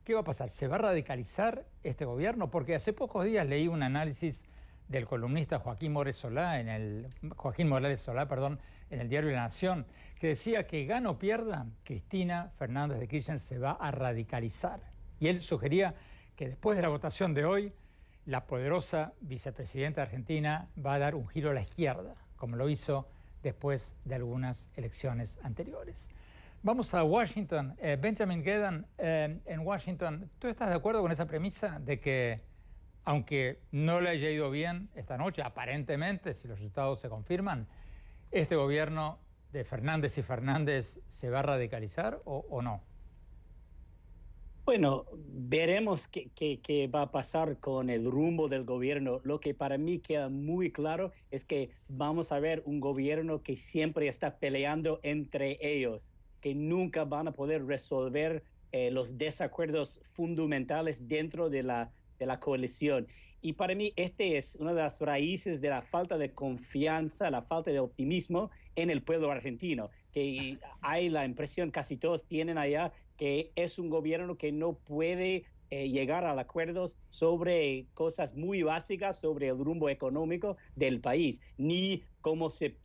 ¿Qué va a pasar? ¿Se va a radicalizar este gobierno? Porque hace pocos días leí un análisis del columnista Joaquín Morales Solá, en el diario La Nación, que decía que gane o pierda, Cristina Fernández de Kirchner se va a radicalizar. Y él sugería que después de la votación de hoy, la poderosa vicepresidenta de Argentina va a dar un giro a la izquierda, como lo hizo después de algunas elecciones anteriores. Vamos a Washington. Benjamin Gedan, en Washington, ¿tú estás de acuerdo con esa premisa de que, aunque no le haya ido bien esta noche, aparentemente, si los resultados se confirman, este gobierno de Fernández y Fernández se va a radicalizar o no? Bueno, veremos qué va a pasar con el rumbo del gobierno. Lo que para mí queda muy claro es que vamos a ver un gobierno que siempre está peleando entre ellos, que nunca van a poder resolver los desacuerdos fundamentales dentro de la coalición. Y para mí este es una de las raíces de la falta de confianza, la falta de optimismo en el pueblo argentino, que hay la impresión, casi todos tienen allá, que es un gobierno que no puede llegar a acuerdos sobre cosas muy básicas, sobre el rumbo económico del país, ni cómo se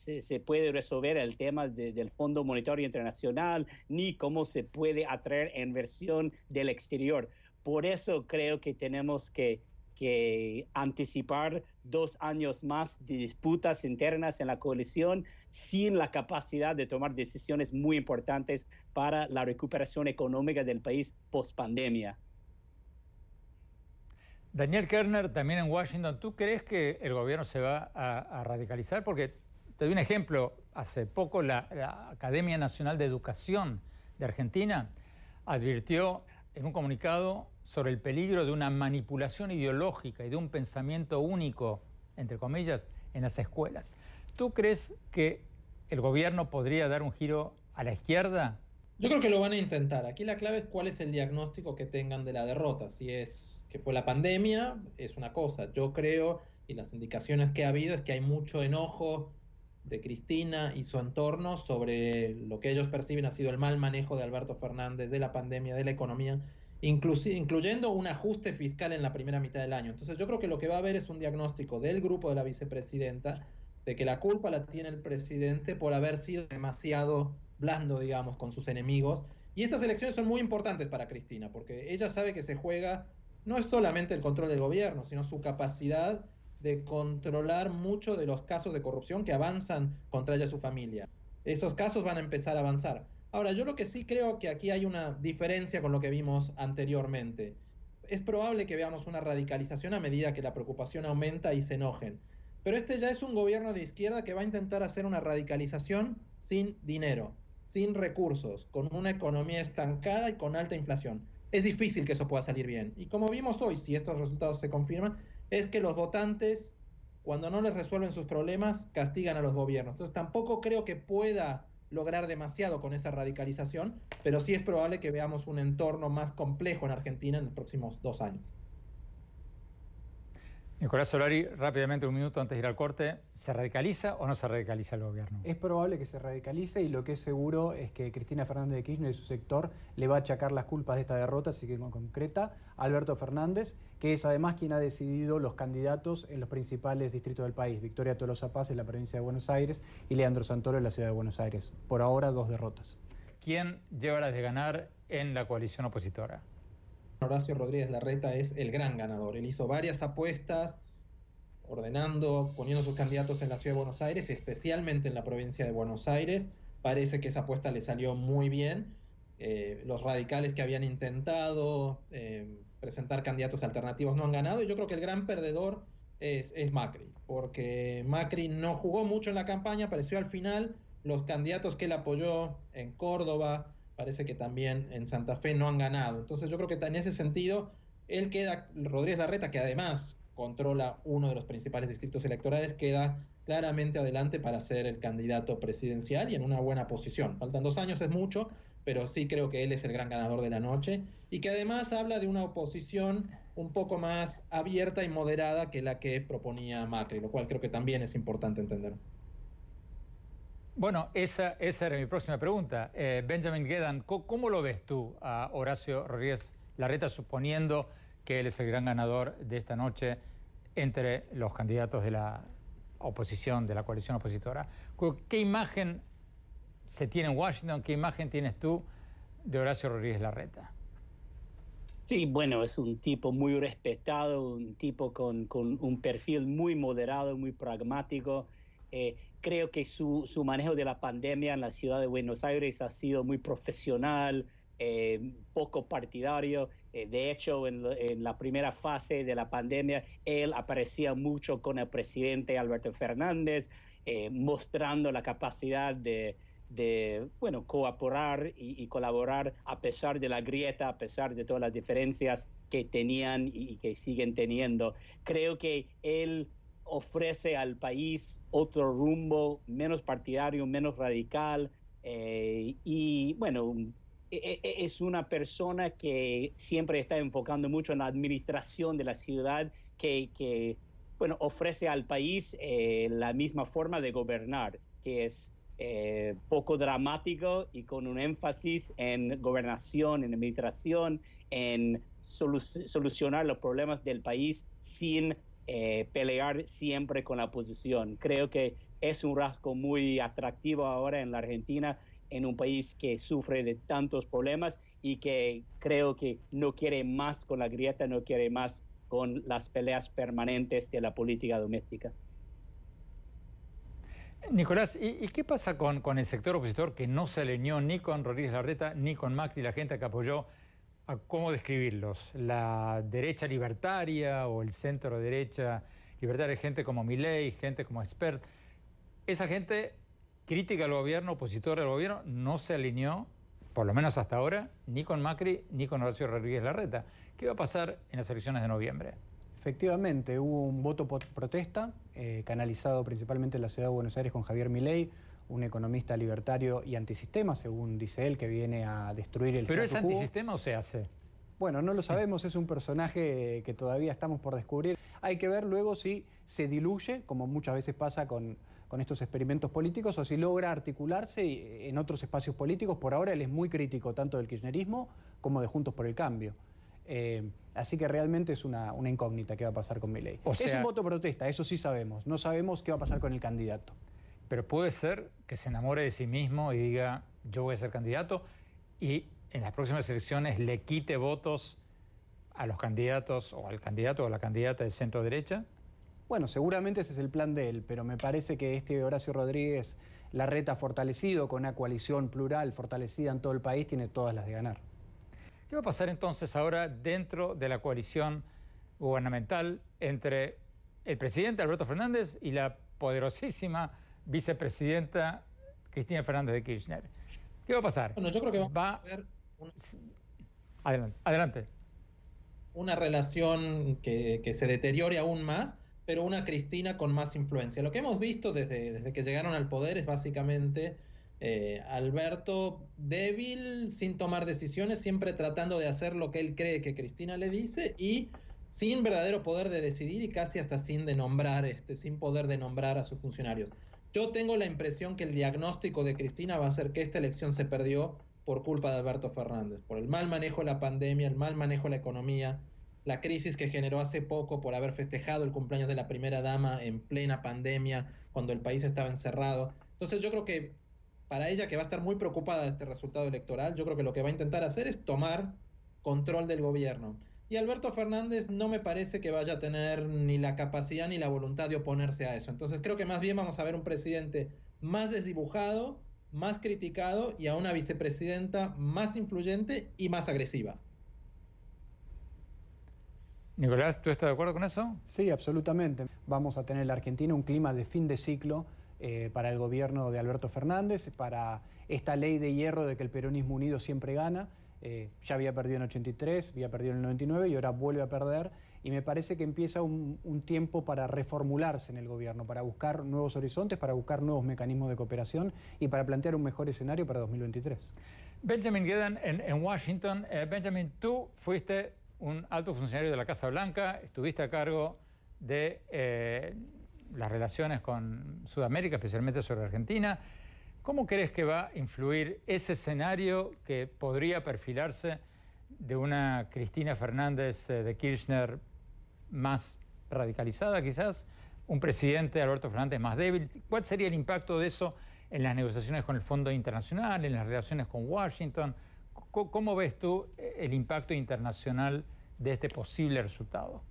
puede resolver el tema del Fondo Monetario Internacional, ni cómo se puede atraer inversión del exterior. Por eso creo que tenemos que anticipar 2 años más de disputas internas en la coalición sin la capacidad de tomar decisiones muy importantes para la recuperación económica del país post pandemia. Daniel Kerner, también en Washington, ¿tú crees que el gobierno se va a radicalizar? Porque te doy un ejemplo. Hace poco la Academia Nacional de Educación de Argentina advirtió en un comunicado sobre el peligro de una manipulación ideológica y de un pensamiento único, entre comillas, en las escuelas. ¿Tú crees que el gobierno podría dar un giro a la izquierda? Yo creo que lo van a intentar. Aquí la clave es cuál es el diagnóstico que tengan de la derrota. Si es que fue la pandemia, es una cosa. Yo creo, y las indicaciones que ha habido, es que hay mucho enojo de Cristina y su entorno sobre lo que ellos perciben ha sido el mal manejo de Alberto Fernández, de la pandemia, de la economía, incluyendo un ajuste fiscal en la primera mitad del año. Entonces yo creo que lo que va a haber es un diagnóstico del grupo de la vicepresidenta de que la culpa la tiene el presidente por haber sido demasiado blando, digamos, con sus enemigos. Y estas elecciones son muy importantes para Cristina, porque ella sabe que se juega no es solamente el control del gobierno, sino su capacidad de controlar mucho de los casos de corrupción que avanzan contra ella y su familia. Esos casos van a empezar a avanzar. Ahora, yo lo que sí creo que aquí hay una diferencia con lo que vimos anteriormente. Es probable que veamos una radicalización a medida que la preocupación aumenta y se enojen. Pero este ya es un gobierno de izquierda que va a intentar hacer una radicalización sin dinero, sin recursos, con una economía estancada y con alta inflación. Es difícil que eso pueda salir bien. Y como vimos hoy, si estos resultados se confirman, es que los votantes, cuando no les resuelven sus problemas, castigan a los gobiernos. Entonces tampoco creo que pueda lograr demasiado con esa radicalización, pero sí es probable que veamos un entorno más complejo en Argentina en los próximos 2 años. Nicolás Solari, rápidamente, un minuto antes de ir al corte, ¿se radicaliza o no se radicaliza el gobierno? Es probable que se radicalice y lo que es seguro es que Cristina Fernández de Kirchner y su sector le va a achacar las culpas de esta derrota, así que en concreta a Alberto Fernández, que es además quien ha decidido los candidatos en los principales distritos del país. Victoria Tolosa Paz en la provincia de Buenos Aires y Leandro Santoro en la ciudad de Buenos Aires. Por ahora 2 derrotas. ¿Quién lleva las de ganar en la coalición opositora? Horacio Rodríguez Larreta es el gran ganador. Él hizo varias apuestas, ordenando, poniendo sus candidatos en la ciudad de Buenos Aires, especialmente en la provincia de Buenos Aires. Parece que esa apuesta le salió muy bien. Los radicales que habían intentado presentar candidatos alternativos no han ganado, y yo creo que el gran perdedor es Macri, porque Macri no jugó mucho en la campaña, apareció al final. Los candidatos que él apoyó en Córdoba, parece que también en Santa Fe, no han ganado. Entonces yo creo que en ese sentido, él queda, Rodríguez Larreta, que además controla uno de los principales distritos electorales, queda claramente adelante para ser el candidato presidencial y en una buena posición. Faltan 2 años, es mucho, pero sí creo que él es el gran ganador de la noche y que además habla de una oposición un poco más abierta y moderada que la que proponía Macri, lo cual creo que también es importante entender. Bueno, esa era mi próxima pregunta. Benjamin Gedan, ¿cómo lo ves tú a Horacio Rodríguez Larreta, suponiendo que él es el gran ganador de esta noche entre los candidatos de la oposición, de la coalición opositora. ¿Qué imagen se tiene en Washington? ¿Qué imagen tienes tú de Horacio Rodríguez Larreta? Sí, bueno, es un tipo muy respetado, un tipo con un perfil muy moderado, muy pragmático. Creo que su manejo de la pandemia en la ciudad de Buenos Aires ha sido muy profesional, poco partidario. De hecho, en la primera fase de la pandemia, él aparecía mucho con el presidente Alberto Fernández, mostrando la capacidad de cooperar y colaborar a pesar de la grieta, a pesar de todas las diferencias que tenían y que siguen teniendo. Creo que él ofrece al país otro rumbo, menos partidario, menos radical, y bueno, es una persona que siempre está enfocando mucho en la administración de la ciudad, que bueno, ofrece al país la misma forma de gobernar, que es poco dramático y con un énfasis en gobernación, en administración, en solucionar los problemas del país sin pelear siempre con la oposición. Creo que es un rasgo muy atractivo ahora en la Argentina, en un país que sufre de tantos problemas y que creo que no quiere más con la grieta, no quiere más con las peleas permanentes de la política doméstica. Nicolás, ¿y qué pasa con el sector opositor que no se alineó ni con Rodríguez Larreta ni con Macri, la gente que apoyó? ¿Cómo describirlos? ¿La derecha libertaria o el centro derecha libertaria? Gente como Milei, gente como Spert. Esa gente crítica al gobierno, opositora al gobierno, no se alineó, por lo menos hasta ahora, ni con Macri ni con Horacio Rodríguez Larreta. ¿Qué va a pasar en las elecciones de noviembre? Efectivamente, hubo un voto protesta canalizado principalmente en la ciudad de Buenos Aires con Javier Milei, un economista libertario y antisistema, según dice él, que viene a destruir el ¿Pero statu es quo. antisistema o se hace? Bueno, no lo sabemos, es un personaje que todavía estamos por descubrir. Hay que ver luego si se diluye, como muchas veces pasa con estos experimentos políticos, o si logra articularse en otros espacios políticos. Por ahora él es muy crítico tanto del kirchnerismo como de Juntos por el Cambio. Así que realmente es una incógnita qué va a pasar con Milei. Es un voto protesta, eso sí sabemos. No sabemos qué va a pasar con el candidato. Pero puede ser que se enamore de sí mismo y diga, yo voy a ser candidato, y en las próximas elecciones le quite votos a los candidatos o al candidato o a la candidata de centro derecha. Bueno, seguramente ese es el plan de él, pero me parece que este Horacio Rodríguez Larreta fortalecido, con una coalición plural fortalecida en todo el país, tiene todas las de ganar. ¿Qué va a pasar entonces ahora dentro de la coalición gubernamental entre el presidente Alberto Fernández y la poderosísima vicepresidenta Cristina Fernández de Kirchner? ¿Qué va a pasar? Bueno, yo creo que va a haber Adelante. una relación que se deteriore aún más, pero una Cristina con más influencia. Lo que hemos visto desde que llegaron al poder es básicamente Alberto débil, sin tomar decisiones, siempre tratando de hacer lo que él cree que Cristina le dice y sin verdadero poder de decidir y casi hasta sin poder de nombrar a sus funcionarios. Yo tengo la impresión que el diagnóstico de Cristina va a ser que esta elección se perdió por culpa de Alberto Fernández, por el mal manejo de la pandemia, el mal manejo de la economía, la crisis que generó hace poco por haber festejado el cumpleaños de la primera dama en plena pandemia, cuando el país estaba encerrado. Entonces yo creo que para ella, que va a estar muy preocupada de este resultado electoral, yo creo que lo que va a intentar hacer es tomar control del gobierno. Y Alberto Fernández no me parece que vaya a tener ni la capacidad ni la voluntad de oponerse a eso. Entonces creo que más bien vamos a ver un presidente más desdibujado, más criticado, y a una vicepresidenta más influyente y más agresiva. Nicolás, ¿tú estás de acuerdo con eso? Sí, absolutamente. Vamos a tener en la Argentina un clima de fin de ciclo para el gobierno de Alberto Fernández, para esta ley de hierro de que el peronismo unido siempre gana. Ya había perdido en 83, había perdido en el 99 y ahora vuelve a perder. Y me parece que empieza un tiempo para reformularse en el gobierno, para buscar nuevos horizontes, para buscar nuevos mecanismos de cooperación y para plantear un mejor escenario para 2023. Benjamin Gedan en Washington. Benjamin, tú fuiste un alto funcionario de la Casa Blanca, estuviste a cargo de las relaciones con Sudamérica, especialmente sobre Argentina. ¿Cómo crees que va a influir ese escenario que podría perfilarse de una Cristina Fernández de Kirchner más radicalizada quizás, un presidente Alberto Fernández más débil? ¿Cuál sería el impacto de eso en las negociaciones con el Fondo Internacional, en las relaciones con Washington? ¿Cómo ves tú el impacto internacional de este posible resultado?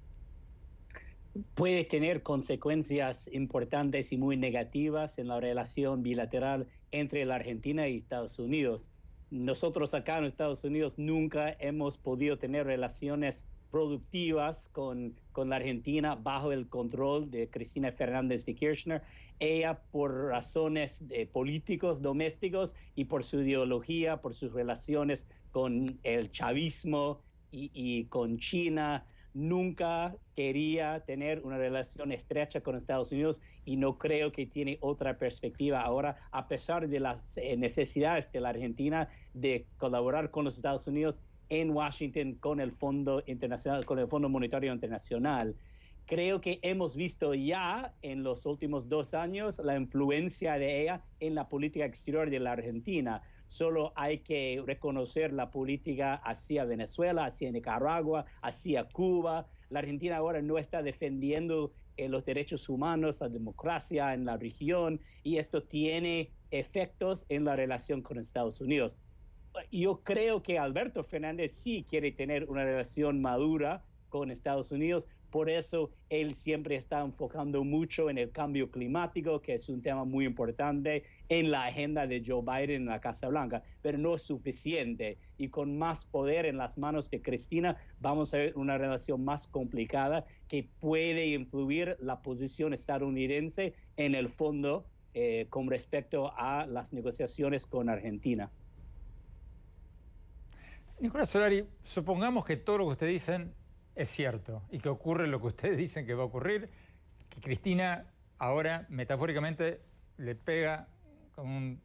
Puede tener consecuencias importantes y muy negativas en la relación bilateral entre la Argentina y Estados Unidos. Nosotros acá en Estados Unidos nunca hemos podido tener relaciones productivas con la Argentina bajo el control de Cristina Fernández de Kirchner. Ella, por razones políticos domésticos y por su ideología, por sus relaciones con el chavismo y con China, nunca quería tener una relación estrecha con Estados Unidos y no creo que tiene otra perspectiva ahora, a pesar de las necesidades de la Argentina de colaborar con los Estados Unidos en Washington con el Fondo Internacional, con el Fondo Monetario Internacional. Creo que hemos visto ya en los últimos 2 años la influencia de ella en la política exterior de la Argentina. Solo hay que reconocer la política hacia Venezuela, hacia Nicaragua, hacia Cuba. La Argentina ahora no está defendiendo los derechos humanos, la democracia en la región, y esto tiene efectos en la relación con Estados Unidos. Yo creo que Alberto Fernández sí quiere tener una relación madura con Estados Unidos, por eso él siempre está enfocando mucho en el cambio climático, que es un tema muy importante en la agenda de Joe Biden en la Casa Blanca, pero no es suficiente. Y con más poder en las manos de Cristina, vamos a ver una relación más complicada que puede influir la posición estadounidense en el fondo con respecto a las negociaciones con Argentina. Nicolás Solari, supongamos que todo lo que ustedes dicen es cierto y que ocurre lo que ustedes dicen que va a ocurrir, que Cristina ahora metafóricamente le pega con un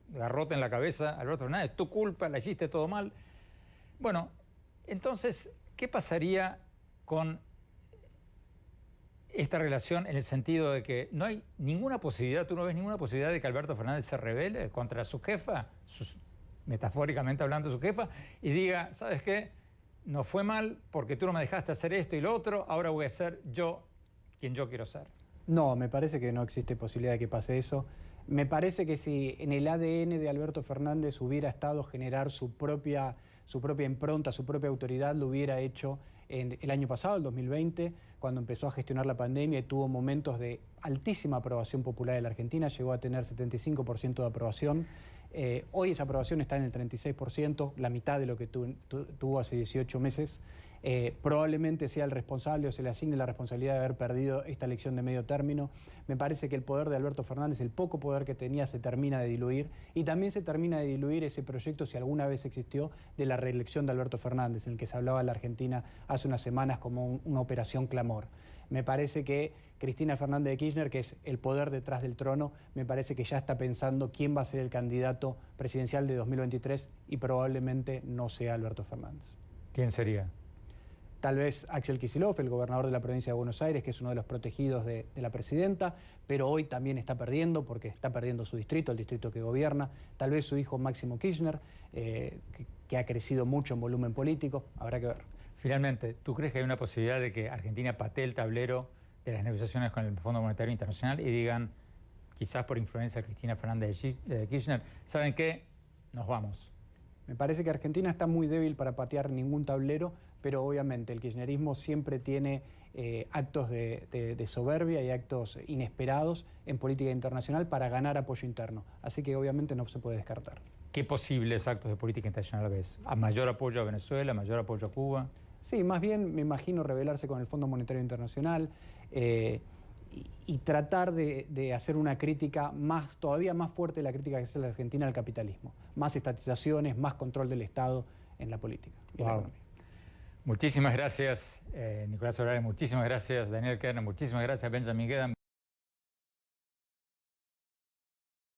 garrote en la cabeza a Alberto Fernández, tu culpa, la hiciste todo mal. Bueno, entonces, ¿qué pasaría con esta relación en el sentido de que no hay ninguna posibilidad, tú no ves ninguna posibilidad de que Alberto Fernández se rebele contra su jefa, metafóricamente hablando su jefa, y diga, ¿sabes qué? No fue mal porque tú no me dejaste hacer esto y lo otro, ahora voy a ser yo quien yo quiero ser? No, me parece que no existe posibilidad de que pase eso. Me parece que si en el ADN de Alberto Fernández hubiera estado generar su propia impronta, su propia autoridad, lo hubiera hecho en el año pasado, el 2020, cuando empezó a gestionar la pandemia y tuvo momentos de altísima aprobación popular en la Argentina, llegó a tener 75% de aprobación. Hoy esa aprobación está en el 36%, la mitad de lo que tuvo hace 18 meses. Probablemente sea el responsable o se le asigne la responsabilidad de haber perdido esta elección de medio término. Me parece que el poder de Alberto Fernández, el poco poder que tenía, se termina de diluir, y también se termina de diluir ese proyecto, si alguna vez existió, de la reelección de Alberto Fernández, en el que se hablaba en la Argentina hace unas semanas como una operación clamor. Me parece que Cristina Fernández de Kirchner, que es el poder detrás del trono, me parece que ya está pensando quién va a ser el candidato presidencial de 2023 y probablemente no sea Alberto Fernández. ¿Quién sería? Tal vez Axel Kicillof, el gobernador de la provincia de Buenos Aires, que es uno de los protegidos de la presidenta, pero hoy también está perdiendo porque está perdiendo su distrito, el distrito que gobierna. Tal vez su hijo Máximo Kirchner, que ha crecido mucho en volumen político, habrá que ver. Finalmente, ¿tú crees que hay una posibilidad de que Argentina patee el tablero de las negociaciones con el Fondo Monetario Internacional y digan, quizás por influencia de Cristina Fernández de Kirchner, ¿saben qué? Nos vamos? Me parece que Argentina está muy débil para patear ningún tablero, pero obviamente el kirchnerismo siempre tiene actos de soberbia y actos inesperados en política internacional para ganar apoyo interno. Así que obviamente no se puede descartar. ¿Qué posibles actos de política internacional ves? ¿A mayor apoyo a Venezuela, mayor apoyo a Cuba? Sí, más bien me imagino rebelarse con el Fondo Monetario Internacional y tratar de hacer una crítica todavía más fuerte de la crítica que hace la Argentina al capitalismo. Más estatizaciones, más control del Estado en la política y en la economía. Muchísimas gracias, Nicolás Solari, muchísimas gracias, Daniel Kerner, muchísimas gracias, Benjamin Gedan.